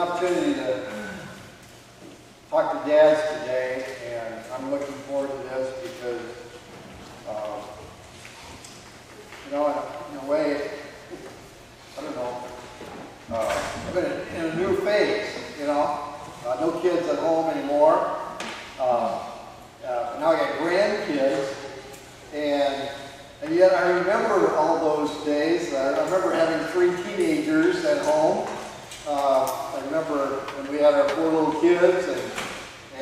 opportunity to talk to dads today, and I'm looking forward to this because, in a way, I don't know, I've been in a new phase, no kids at home anymore. Now I got grandkids, and yet I remember all those days. I remember having 3 teenagers at home. I remember when we had our 4 little kids, I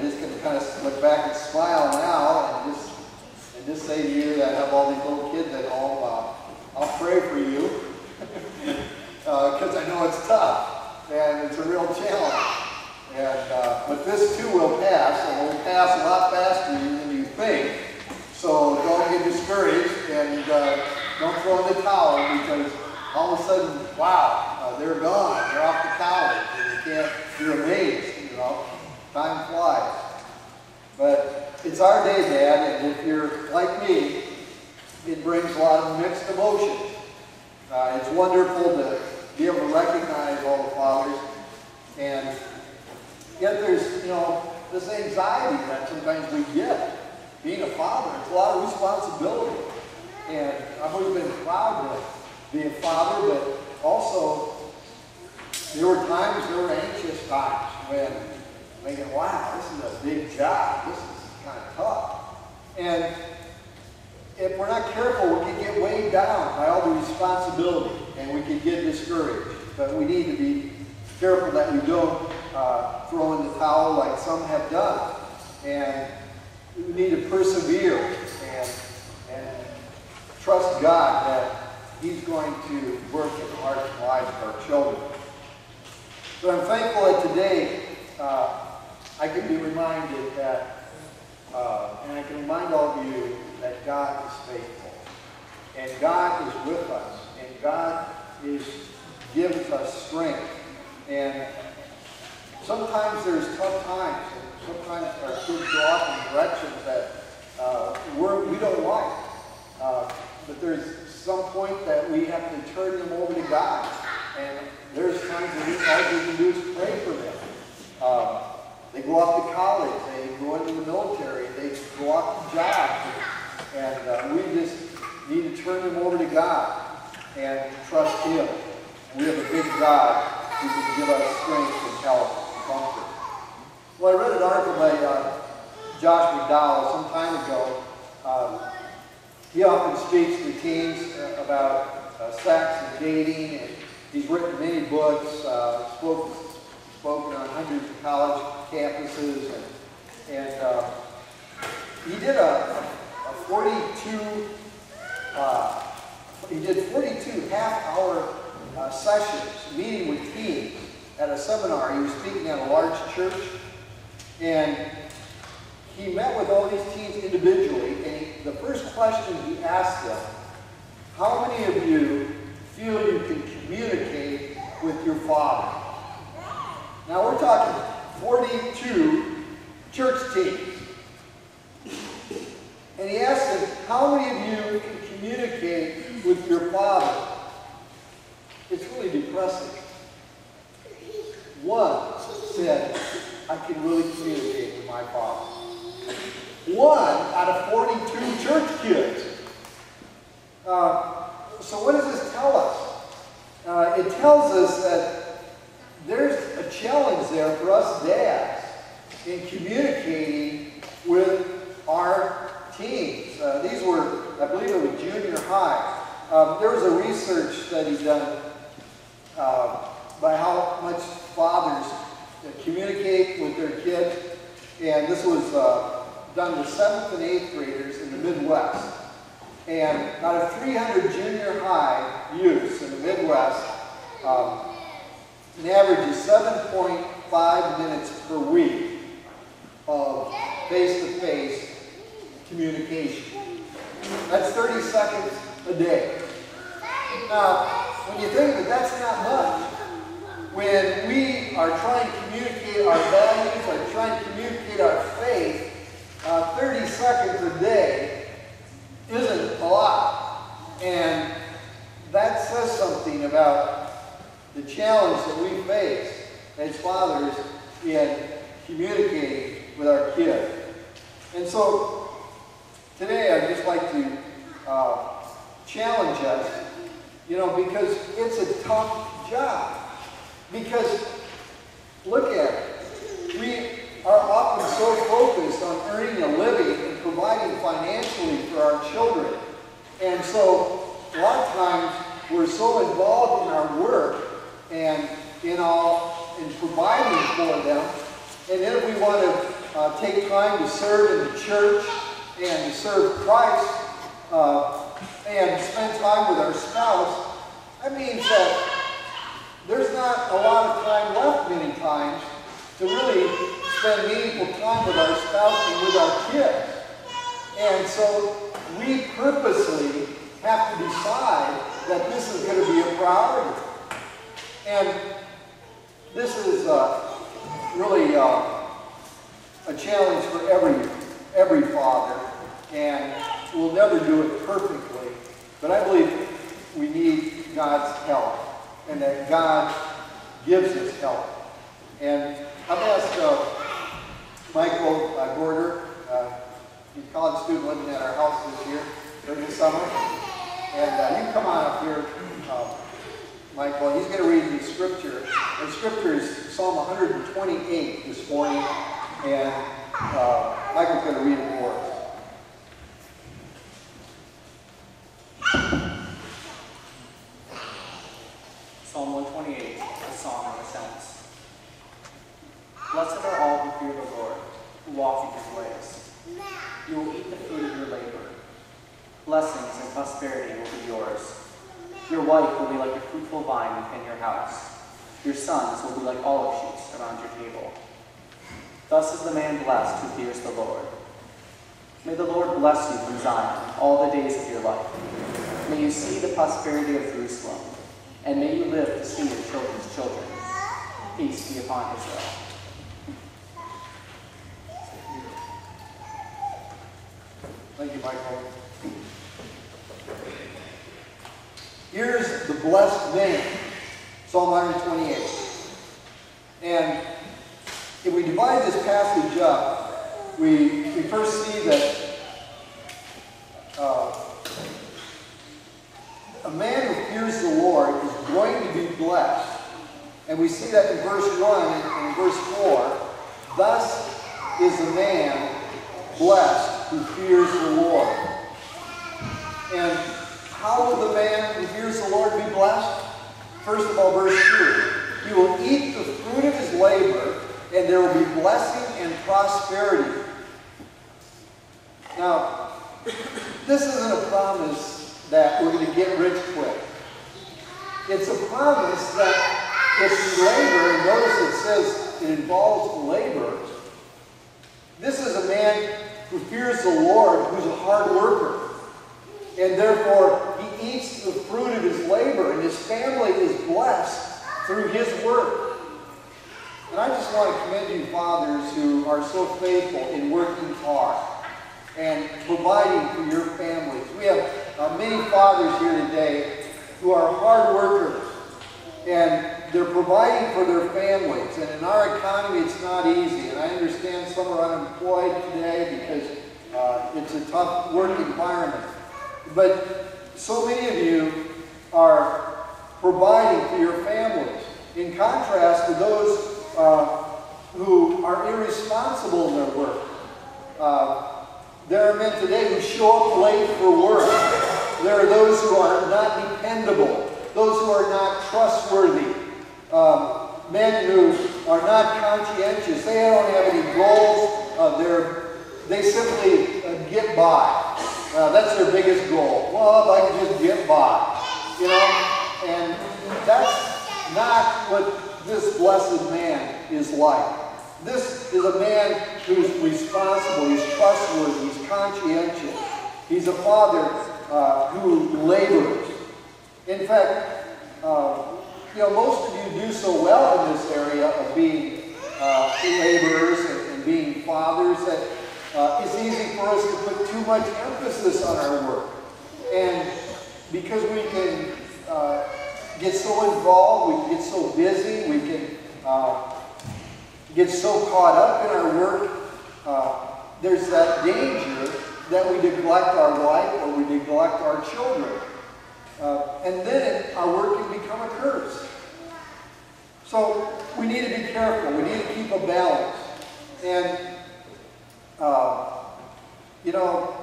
just can kind of look back and smile now, and just say to you that I have all these little kids at home. I'll pray for you because I know it's tough and it's a real challenge. But this too will pass, and it will pass a lot faster than you think. So don't get discouraged and don't throw in the towel, because all of a sudden, wow, they're gone. They're off to college, and you're amazed, Time flies. But it's our day, Dad, and if you're like me, it brings a lot of mixed emotions. It's wonderful to be able to recognize all the fathers, and yet there's, this anxiety that sometimes we get. Being a father, it's a lot of responsibility. And I've always been proud to be a father, but also there were anxious times when I'm thinking, wow, this is a big job. This is kind of tough. And if we're not careful, we can get weighed down by all the responsibility, and we can get discouraged. But we need to be careful that we don't throw in the towel like some have done. And we need to persevere and trust God that He's going to work in the hearts and lives of our children. So I'm thankful that today I can be reminded that, and I can remind all of you that God is faithful. And God is with us. And God gives us strength. And sometimes there's tough times. And sometimes our kids go off in directions that we don't like. But there's some point that we have to turn them over to God. And there's times when all we can do is pray for them. They go off to college. They go into the military. They go off to jobs. And we just need to turn them over to God and trust Him. And we have a big God who can give us strength and help and comfort. Well, I read an article by Josh McDowell some time ago. He often speaks to teens about sex and dating, and he's written many books, spoken on hundreds of college campuses, and he did he did 42 half-hour sessions meeting with teens at a seminar. He was speaking at a large church, and he met with all these teens individually, and the first question he asked them, how many of you feel you can communicate with your father? Now we're talking 42 church teens. And he asked them, how many of you can communicate with your father? It's really depressing. One said, I can really communicate with my father. 1 out of 42 church kids. So what does this tell us? It tells us that there's a challenge there for us dads in communicating with our teens. These were, I believe it was junior high. There was a research study done by how much fathers communicate with their kids, and this was done with 7th and 8th graders in the Midwest. And out of 300 junior high youths in the Midwest, an average is 7.5 minutes per week of face-to-face communication. That's 30 seconds a day. Now, when you think that that's not much, when we are trying to communicate our values, or trying to communicate our faith, 30 seconds a day isn't a lot. And that says something about communicating with our kids. And so today I'd just like to challenge us, because it's a tough job. Because look at it. We are often so focused on earning a living and providing financially for our children. And so a lot of times we're so involved in our work and in providing for them. And then if we want to take time to serve in the church and to serve Christ and spend time with our spouse, that means that there's not a lot of time left many times to really spend meaningful time with our spouse and with our kids. And so we purposely have to decide that this is going to be a priority. And this is really a challenge for every father, and we'll never do it perfectly. But I believe we need God's help, and that God gives us help. And I've asked Michael Gorder, he's a college student living at our house this year, during the summer. And you can come on up here, Michael. He's going to read the scripture. The scripture is Psalm 128 this morning, and Michael's going to read it for us. Psalm 128, a Song of Ascents. Blessed are all who fear the Lord, who walk in his ways. You will eat the fruit of your labor. Blessings and prosperity will be yours. Your wife will be like a fruitful vine within your house. Your sons will be like olive shoots around your table. Thus is the man blessed who fears the Lord. May the Lord bless you from Zion all the days of your life. May you see the prosperity of Jerusalem, and may you live to see your children's children. Peace be upon Israel. Thank you, Michael. Here's the blessed man, Psalm 128. And if we divide this passage up, we first see that a man who fears the Lord is going to be blessed. And we see that in verse 1 and in verse 4. Thus is the man blessed who fears the Lord. And how will the man who fears the Lord be blessed? First of all, verse 2. He will eat the fruit of his labor, and there will be blessing and prosperity. Now, this isn't a promise that we're going to get rich quick. It's a promise that if you labor, and notice it says it involves labor, this is a man who fears the Lord, who's a hard worker. And therefore, he eats the fruit of his labor, and his family is blessed through his work. And I just want to commend you fathers who are so faithful in working hard and providing for your families. We have many fathers here today who are hard workers, and they're providing for their families. And in our economy, it's not easy. And I understand some are unemployed today because it's a tough work environment. But so many of you are providing for your families, in contrast to those who are irresponsible in their work. There are men today who show up late for work. There are those who are not dependable, those who are not trustworthy, men who are not conscientious. They don't have any goals. They simply get by. That's their biggest goal. Well, if I can just get by, and that's not what this blessed man is like. This is a man who's responsible, he's trustworthy, he's conscientious. He's a father who labors. In fact, most of you do so well in this area of being laborers and being fathers that it's easy for us to put too much emphasis on our work. And because we can get so involved, we can get so busy, we can get so caught up in our work, there's that danger that we neglect our wife or we neglect our children. And then our work can become a curse. So we need to be careful. We need to keep a balance. And, you know,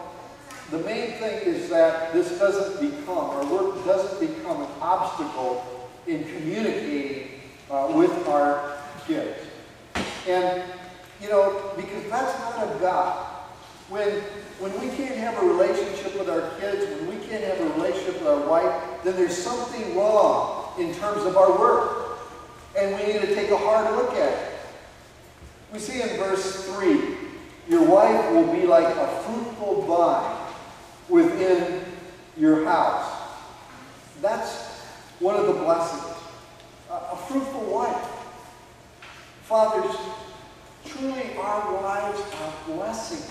the main thing is that this doesn't become, our work doesn't become an obstacle in communicating with our kids. And, you know, because that's not of God. When we can't have a relationship with our kids, when we can't have a relationship with our wife, then there's something wrong in terms of our work. And we need to take a hard look at it. We see in verse 3, your wife will be like a fruitful vine within your house. That's one of the blessings. A fruitful wife. Fathers, truly our wives are blessings.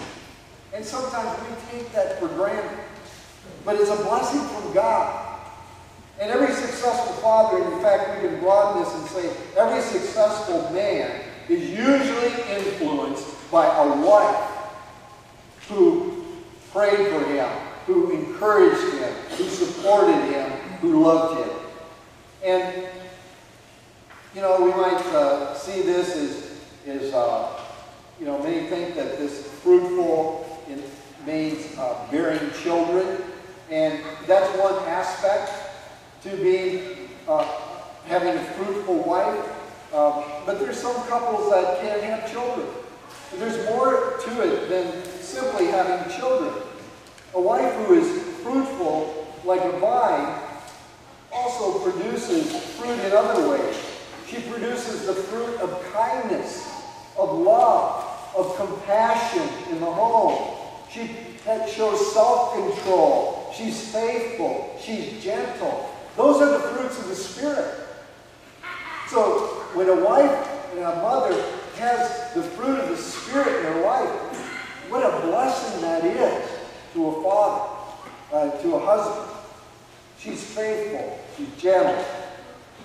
And sometimes we take that for granted. But it's a blessing from God. And every successful father, in fact, we can broaden this and say, every successful man is usually influenced by a wife who prayed for him, who encouraged him, who supported him, who loved him. And, you know, we might see this as you know, many think that this fruitful means bearing children. And that's one aspect to being, having a fruitful wife. But there's some couples that can't have children. There's more to it than simply having children. A wife who is fruitful, like a vine, also produces fruit in other ways. She produces the fruit of kindness, of love, of compassion in the home. She shows self-control. She's faithful. She's gentle. Those are the fruits of the Spirit. So when a wife and a mother has the fruit of the Spirit in her life, what a blessing that is to a father, to a husband. She's faithful. She's gentle.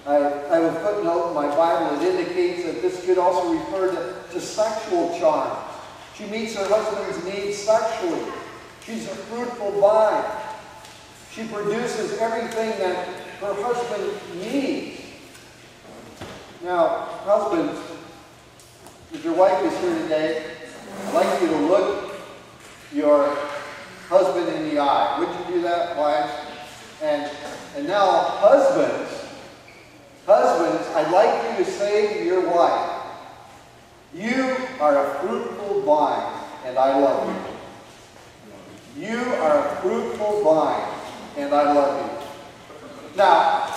I have a footnote in my Bible that indicates that this could also refer to sexual charm. She meets her husband's needs sexually. She's a fruitful vine. She produces everything that her husband needs. Now, husbands, if your wife is here today, I'd like you to look your husband in the eye. Would you do that, wives? And now, husbands, I'd like you to say to your wife, you are a fruitful vine, and I love you. You are a fruitful vine, and I love you. Now,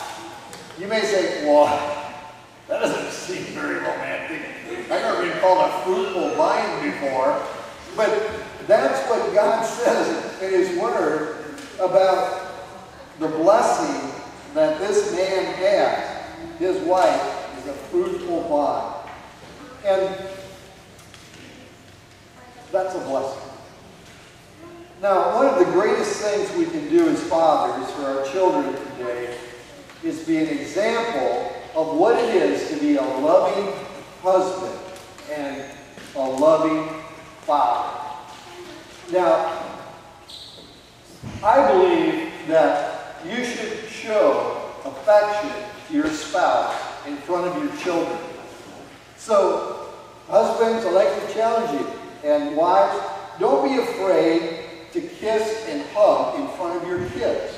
you may say, well, that doesn't seem very romantic. I've never been called a fruitful vine before. But that's what God says in His Word about the blessing that this man has. His wife is a fruitful vine. And that's a blessing. Now, one of the greatest things we can do as fathers for our children today is be an example of what it is to be a loving husband and a loving father. Now, I believe that you should show affection to your spouse in front of your children. So, husbands, I'd like to challenge you. And wives, don't be afraid to kiss and hug in front of your kids.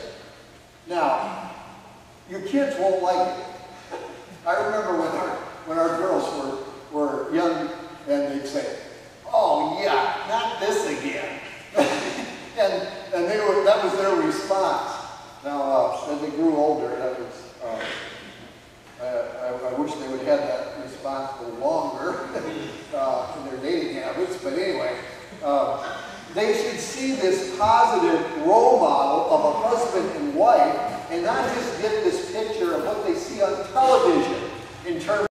Now, your kids won't like it. I remember when our girls were young and they'd say, oh yeah, not this again. and that was their response. Now, as they grew older, that was, I wish they would have had that response for longer in their dating habits, but anyway, they should see this positive role model of a husband and wife and not just get this picture of what they see on television in terms